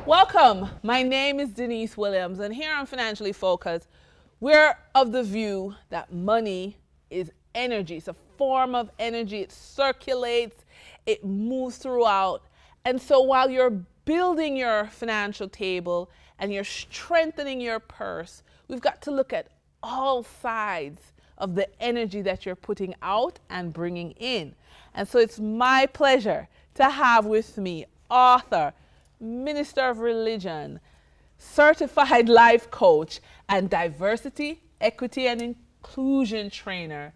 Welcome. My name is Denise Williams, and here on Financially Focused, we're of the view that money is energy. It's a form of energy. It circulates, it moves throughout. And so while you're building your financial table and you're strengthening your purse, we've got to look at all sides of the energy that you're putting out and bringing in. And so it's my pleasure to have with me author, minister of religion, certified life coach, and diversity, equity, and inclusion trainer,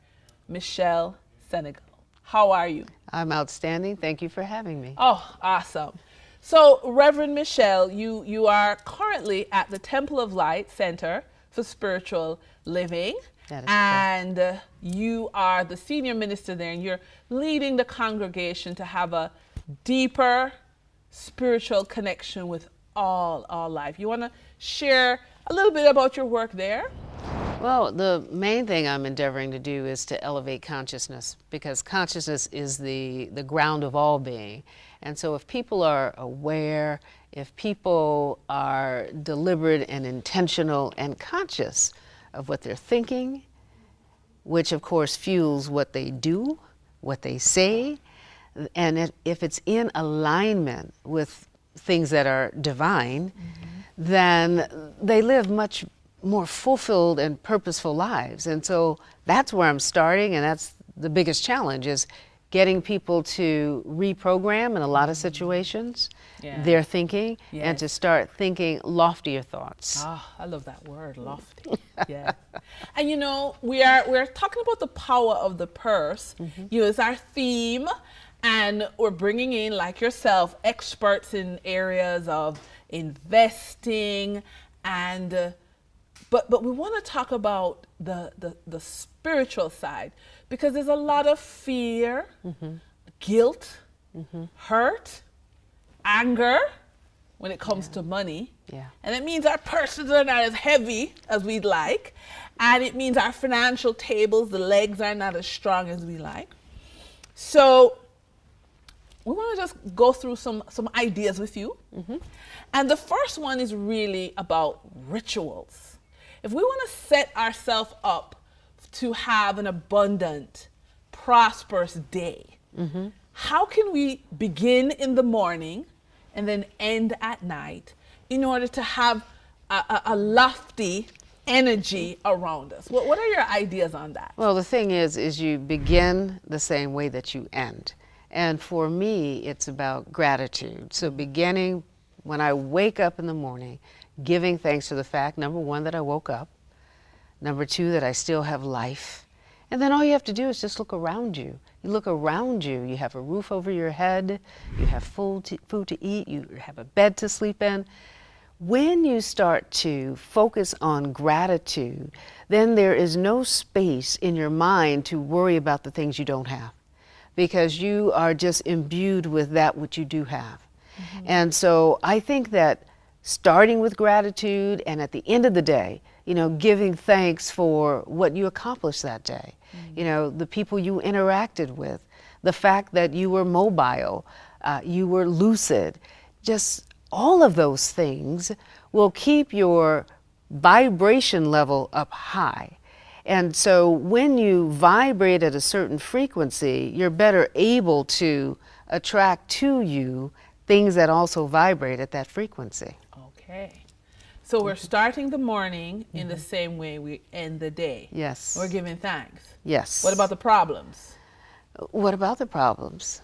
Michelle Senagal. How are you? I'm outstanding. Thank you for having me. Oh, awesome. So, Reverend Michelle, you are currently at the Temple of Light Center for Spiritual Living. That is and you are the senior minister there, and you're leading the congregation to have a deeper spiritual connection with all life. You want to share a little bit about your work there? Well, the main thing I'm endeavoring to do is to elevate consciousness, because consciousness is the ground of all being. And so if people are aware, if people are deliberate and intentional and conscious of what they're thinking, which of course fuels what they do, what they say, and if it's in alignment with things that are divine, then they live much more fulfilled and purposeful lives. And so that's where I'm starting, and that's the biggest challenge, is getting people to reprogram in a lot of situations their thinking and to start thinking loftier thoughts. Ah, I love that word, lofty. Yeah. And you know, we're talking about the power of the purse. You know, it's our theme, and we're bringing in, like yourself, experts in areas of investing, and but we want to talk about the spiritual side, because there's a lot of fear, guilt, hurt, anger when it comes to money. And it means our purses are not as heavy as we'd like, and it means our financial tables, the legs are not as strong as we like. So we want to just go through some ideas with you. And the first one is really about rituals. If we want to set ourselves up to have an abundant, prosperous day, how can we begin in the morning and then end at night in order to have a lofty energy around us? What are your ideas on that? Well, the thing is you begin the same way that you end. And for me, it's about gratitude. So beginning when I wake up in the morning, giving thanks for the fact, number one, that I woke up, number two, that I still have life. And then all you have to do is just look around you. You look around you, you have a roof over your head, you have food to eat, you have a bed to sleep in. When you start to focus on gratitude, then there is no space in your mind to worry about the things you don't have, because you are just imbued with that which you do have. And so I think that starting with gratitude, and at the end of the day, you know, giving thanks for what you accomplished that day, you know, the people you interacted with, the fact that you were mobile, you were lucid, just all of those things will keep your vibration level up high. And so when you vibrate at a certain frequency, you're better able to attract to you things that also vibrate at that frequency. Okay. So we're starting the morning in the same way we end the day. Yes. We're giving thanks. Yes. What about the problems? What about the problems?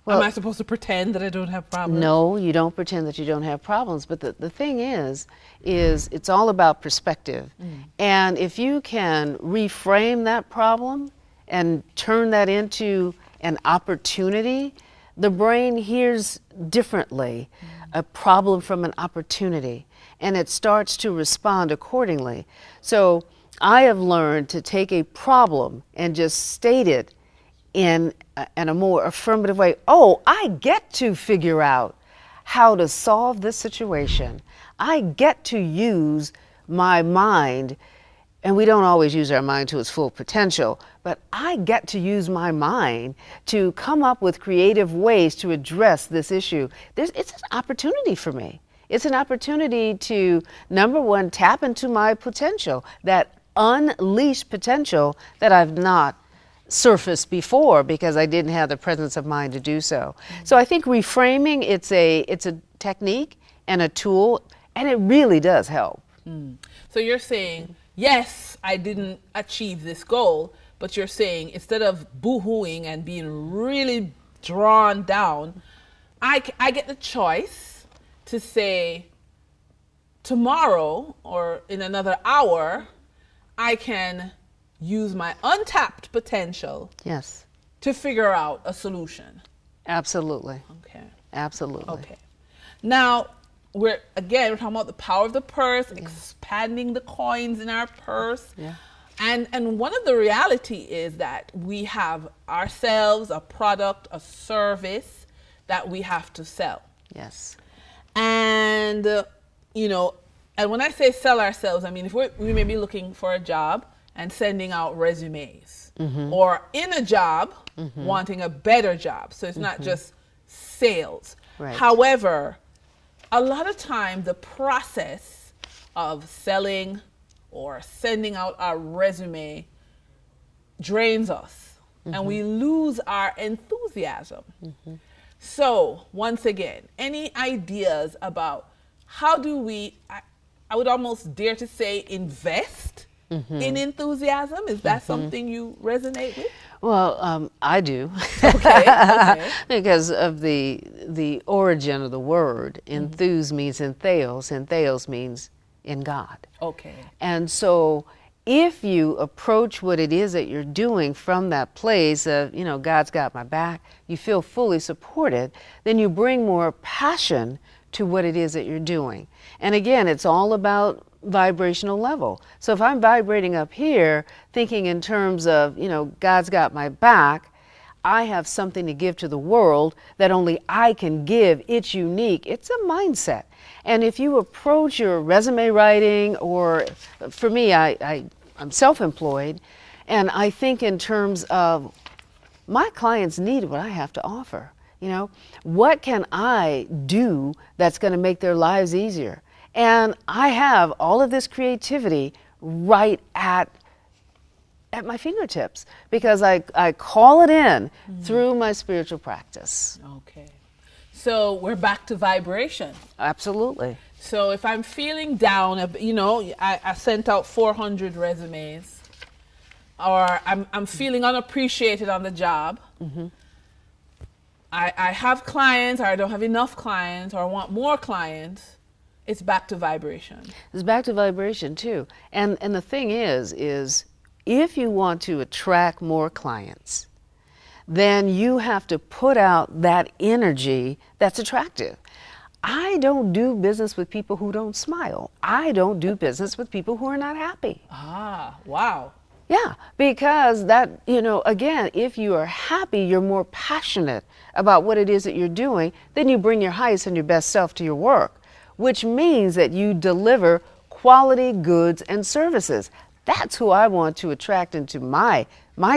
Well, am I supposed to pretend that I don't have problems? No, you don't pretend that you don't have problems. But the thing is it's all about perspective. And if you can reframe that problem and turn that into an opportunity, the brain hears differently a problem from an opportunity, and it starts to respond accordingly. So I have learned to take a problem and just state it in a more affirmative way. Oh, I get to figure out how to solve this situation. I get to use my mind, and we don't always use our mind to its full potential, but I get to use my mind to come up with creative ways to address this issue. It's an opportunity for me. It's an opportunity to, number one, tap into my potential, that unleashed potential that I've not surfaced before because I didn't have the presence of mind to do so. So I think reframing, it's a technique and a tool, and it really does help. So you're saying, yes, I didn't achieve this goal, but you're saying instead of boo-hooing and being really drawn down, I get the choice to say, tomorrow or in another hour, I can use my untapped potential, yes, to figure out a solution. Absolutely. Okay. Absolutely. Okay. Now, we're talking about the power of the purse, expanding the coins in our purse. Yeah. And one of the reality is that we have ourselves, a product, a service that we have to sell. Yes. And, and when I say sell ourselves, I mean, if we may be looking for a job and sending out resumes, or in a job, wanting a better job. So it's not just sales. Right. However, a lot of time the process of selling or sending out our resume drains us and we lose our enthusiasm. So once again, any ideas about how do we, I would almost dare to say, invest in enthusiasm? Is that something you resonate with? Well, I do. Okay. Because of the origin of the word. Enthuse means in theos means in God. Okay. And so if you approach what it is that you're doing from that place of, God's got my back, you feel fully supported, then you bring more passion to what it is that you're doing. And again, it's all about vibrational level. So if I'm vibrating up here, thinking in terms of, God's got my back, I have something to give to the world that only I can give. It's unique. It's a mindset. And if you approach your resume writing, or for me, I'm self-employed, and I think in terms of my clients need what I have to offer. What can I do that's going to make their lives easier? And I have all of this creativity right at my fingertips because I call it in through my spiritual practice. Okay. So we're back to vibration. Absolutely. So if I'm feeling down, I sent out 400 resumes, or I'm feeling unappreciated on the job. I have clients, or I don't have enough clients, or I want more clients. It's back to vibration. It's back to vibration too. And the thing is if you want to attract more clients, then you have to put out that energy that's attractive. I don't do business with people who don't smile. I don't do business with people who are not happy. Ah, wow. Yeah, because that, again, if you are happy, you're more passionate about what it is that you're doing, then you bring your highest and your best self to your work, which means that you deliver quality goods and services. That's who I want to attract into my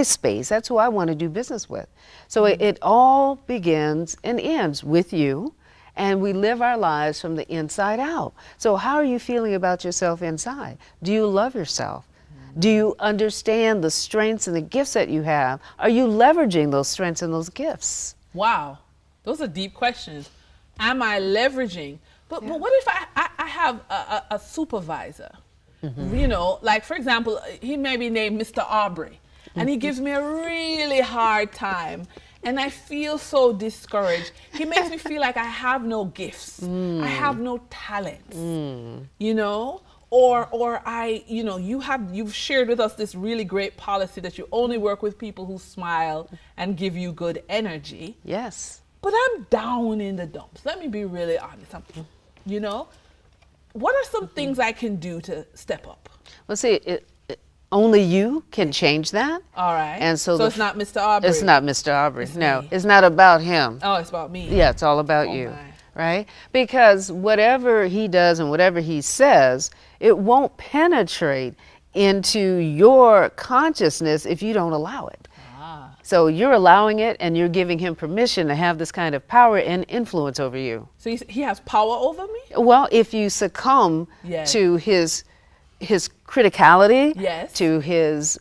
space. That's who I want to do business with. So it all begins and ends with you, and we live our lives from the inside out. So how are you feeling about yourself inside? Do you love yourself? Do you understand the strengths and the gifts that you have? Are you leveraging those strengths and those gifts? Wow. Those are deep questions. Am I leveraging? But what if I have a supervisor? Like, for example, he may be named Mr. Aubrey, and he gives me a really hard time, and I feel so discouraged. He makes me feel like I have no gifts. I have no talents, Or you've shared with us this really great policy that you only work with people who smile and give you good energy. Yes. But I'm down in the dumps. Let me be really honest. What are some things I can do to step up? Well, see, only you can change that. All right. And so it's not Mr. Aubrey. It's not Mr. Aubrey. No, me. it's not about him. Oh, it's about me. Yeah, it's all about you. My. Right? Because whatever he does and whatever he says, it won't penetrate into your consciousness if you don't allow it. So you're allowing it, and you're giving him permission to have this kind of power and influence over you. So he has power over me? Well, if you succumb Yes. to his criticality, Yes. to his,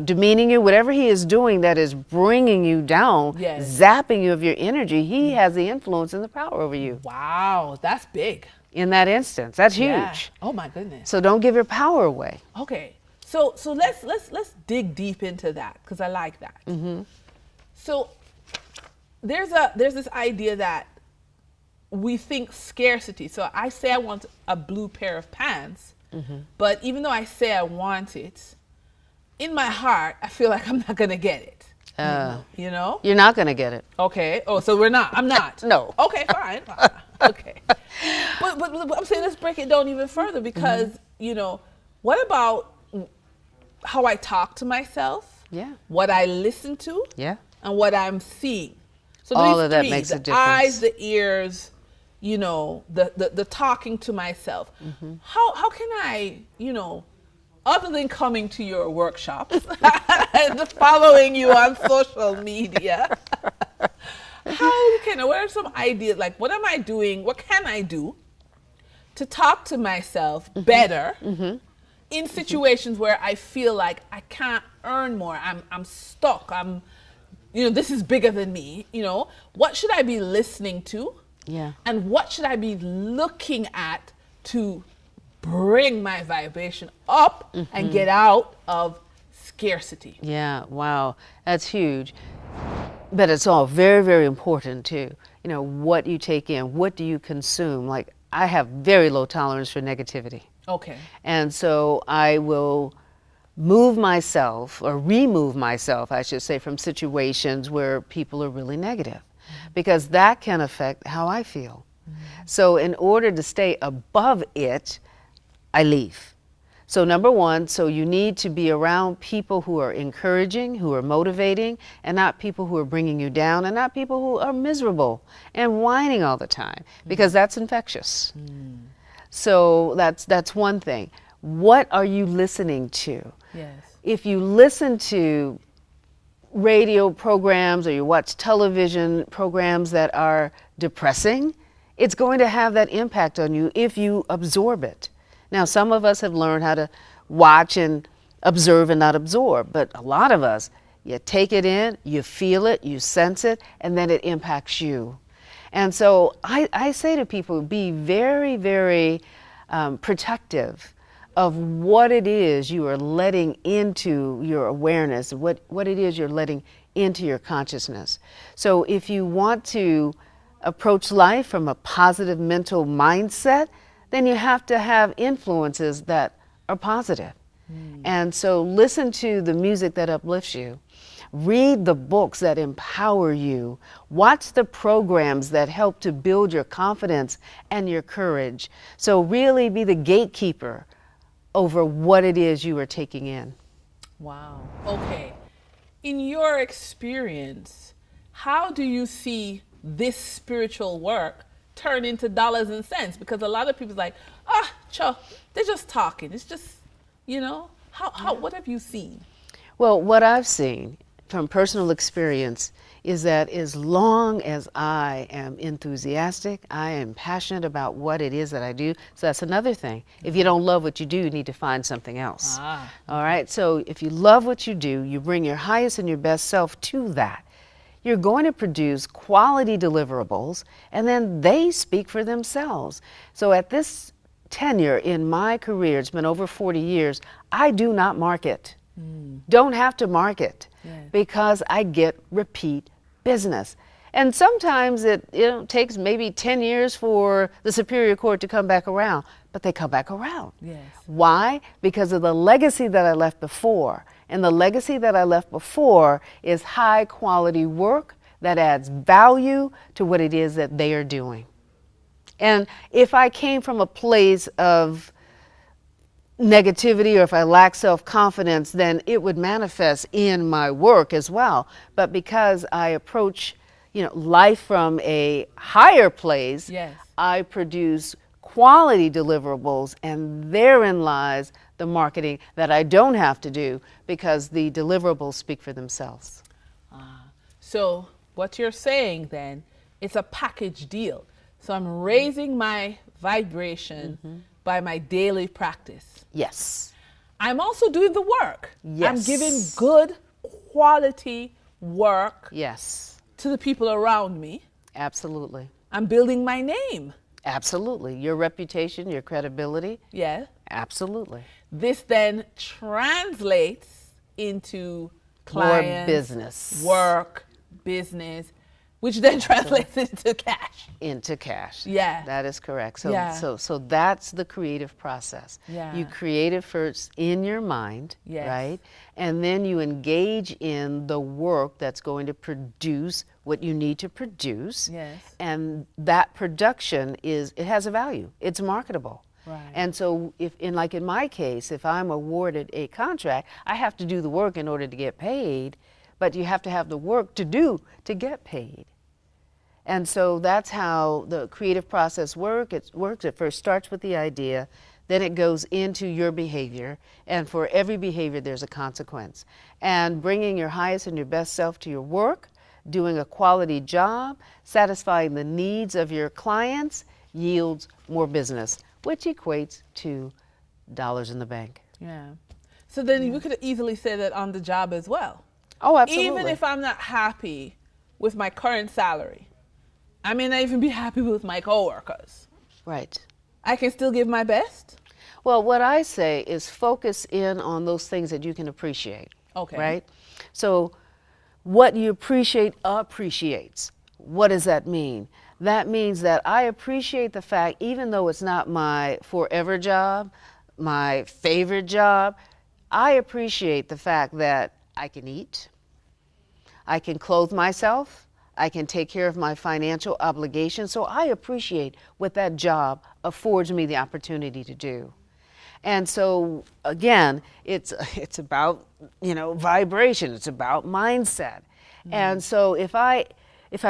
demeaning you, whatever he is doing that is bringing you down, Yes. zapping you of your energy, he has the influence and the power over you. Wow, that's big. In that instance, that's huge. Yeah. Oh my goodness. So don't give your power away. Okay. So let's dig deep into that, because I like that. So there's this idea that we think scarcity. So I say I want a blue pair of pants, but even though I say I want it, in my heart I feel like I'm not gonna get it. You know? You're not going to get it. Okay. Oh, so we're not. I'm not. No. Okay, fine. Okay. But I'm saying let's break it down even further, because, what about how I talk to myself? Yeah. What I listen to? Yeah. And what I'm seeing. So All these of that three, makes a the difference. eyes, the ears, the talking to myself. How can I, other than coming to your workshops and following you on social media, what are some ideas, like what am I doing, what can I do to talk to myself better in situations where I feel like I can't earn more, I'm stuck, this is bigger than me, what should I be listening to? Yeah. And what should I be looking at to bring my vibration up and get out of scarcity? Yeah, wow, that's huge. But it's all very, very important too. What you take in, what do you consume? Like, I have very low tolerance for negativity. Okay. And so I will move myself, or remove myself, I should say, from situations where people are really negative, because that can affect how I feel. So in order to stay above it, I leave. So number one, so you need to be around people who are encouraging, who are motivating, and not people who are bringing you down, and not people who are miserable and whining all the time, because that's infectious. So that's one thing. What are you listening to? Yes. If you listen to radio programs or you watch television programs that are depressing, it's going to have that impact on you if you absorb it. Now, some of us have learned how to watch and observe and not absorb, but a lot of us, you take it in, you feel it, you sense it, and then it impacts you. And so I say to people, be very, very protective of what it is you are letting into your awareness, what it is you're letting into your consciousness. So if you want to approach life from a positive mental mindset, then you have to have influences that are positive. And so listen to the music that uplifts you. Read the books that empower you. Watch the programs that help to build your confidence and your courage. So really be the gatekeeper over what it is you are taking in. Wow. Okay. In your experience, how do you see this spiritual work turn into dollars and cents? Because a lot of people's like, they're just talking. It's just, what have you seen? Well, what I've seen from personal experience is that as long as I am enthusiastic, I am passionate about what it is that I do. So that's another thing. If you don't love what you do, you need to find something else. All right. So if you love what you do, you bring your highest and your best self to that. You're going to produce quality deliverables, and then they speak for themselves. So at this tenure in my career, it's been over 40 years, I do not market. Don't have to market, because I get repeat business. And sometimes it takes maybe 10 years for the Superior Court to come back around, but they come back around. Yes. Why? Because of the legacy that I left before. And the legacy that I left before is high quality work that adds value to what it is that they are doing. And if I came from a place of negativity, or if I lack self-confidence, then it would manifest in my work as well. But because I approach life from a higher place, I produce quality deliverables, and therein lies the marketing that I don't have to do, because the deliverables speak for themselves. So what you're saying then, it's a package deal. So I'm raising my vibration by my daily practice. Yes. I'm also doing the work. Yes. I'm giving good quality work Yes. to the people around me. Absolutely. I'm building my name. Absolutely. Your reputation, your credibility. Yeah. Absolutely. This then translates into clients, more business, work, business, which then translates into cash. Into cash. Yeah. That is correct. So, Yeah. so that's the creative process. Yeah. You create it first in your mind, Yes. right? And then you engage in the work that's going to produce what you need to produce. Yes. And that production it has a value. It's marketable. Right. And so in my case, if I'm awarded a contract, I have to do the work in order to get paid, but you have to have the work to do to get paid. And so that's how the creative process works. It first starts with the idea, then it goes into your behavior, and for every behavior there's a consequence. And bringing your highest and your best self to your work, doing a quality job, satisfying the needs of your clients yields more business, which equates to dollars in the bank. Yeah. So then we could easily say that on the job as well. Oh, absolutely. Even if I'm not happy with my current salary, I may not even be happy with my coworkers. Right. I can still give my best. Well, what I say is focus in on those things that you can appreciate. Okay. Right? So what you appreciate appreciates. What does that mean? That means that I appreciate the fact, even though it's not my forever job, my favorite job, I appreciate the fact that I can eat, I can clothe myself, I can take care of my financial obligations. So I appreciate what that job affords me the opportunity to do. And so again, it's about, vibration, it's about mindset. And so if I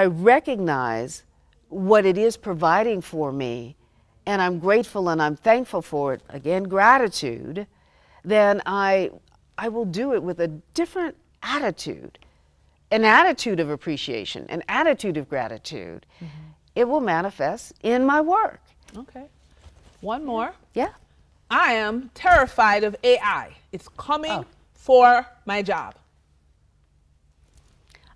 recognize what it is providing for me, and I'm grateful and I'm thankful for it, again, gratitude, then I will do it with a different attitude, an attitude of appreciation, an attitude of gratitude. It will manifest in my work. Okay. One more. Yeah. I am terrified of AI. It's coming for my job.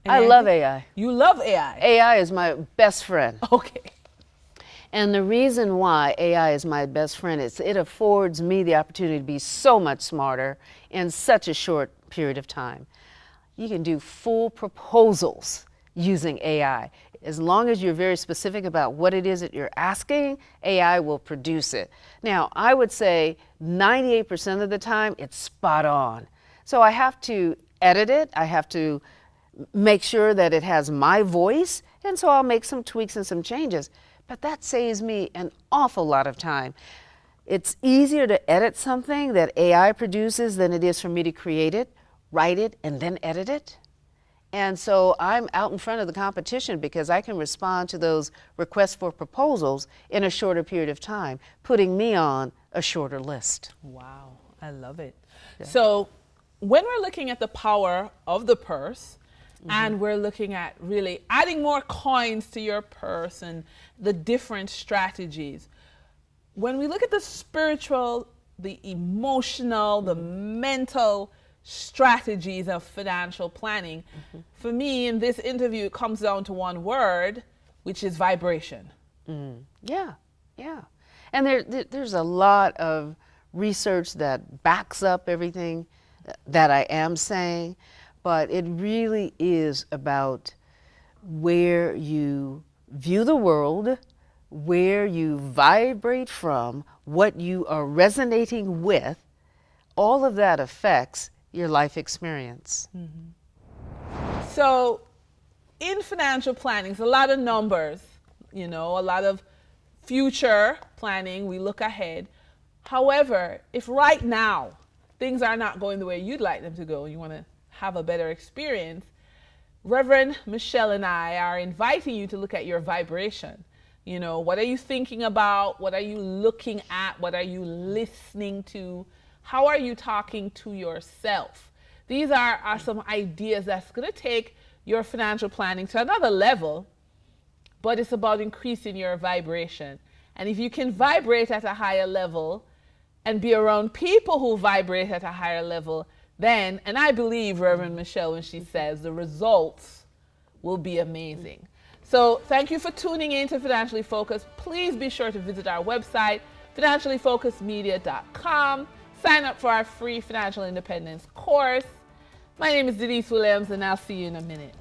I love AI. You love AI. AI is my best friend. Okay. And the reason why AI is my best friend is it affords me the opportunity to be so much smarter in such a short period of time. You can do full proposals using AI. As long as you're very specific about what it is that you're asking, AI will produce it. Now, I would say 98% of the time, it's spot on. So I have to edit it. I have to make sure that it has my voice, and so I'll make some tweaks and some changes. But that saves me an awful lot of time. It's easier to edit something that AI produces than it is for me to create it, write it, and then edit it. And so I'm out in front of the competition because I can respond to those requests for proposals in a shorter period of time, putting me on a shorter list. Wow, I love it. Yeah. So when we're looking at the power of the purse, and we're looking at really adding more coins to your purse and the different strategies, when we look at the spiritual, the emotional, the mental strategies of financial planning, for me in this interview it comes down to one word, which is vibration. Yeah. And there's a lot of research that backs up everything that I am saying, but it really is about where you view the world, where you vibrate from, what you are resonating with. All of that affects your life experience. So in financial planning, it's a lot of numbers, a lot of future planning. We look ahead. However, if right now things are not going the way you'd like them to go, you want to have a better experience, Reverend Michelle and I are inviting you to look at your vibration. What are you thinking about? What are you looking at? What are you listening to? How are you talking to yourself? These are some ideas that's going to take your financial planning to another level, but it's about increasing your vibration. And if you can vibrate at a higher level and be around people who vibrate at a higher level, then, and I believe Reverend Michelle when she says the results will be amazing. So thank you for tuning in to Financially Focused. Please be sure to visit our website, financiallyfocusedmedia.com. Sign up for our free financial independence course. My name is Denise Williams, and I'll see you in a minute.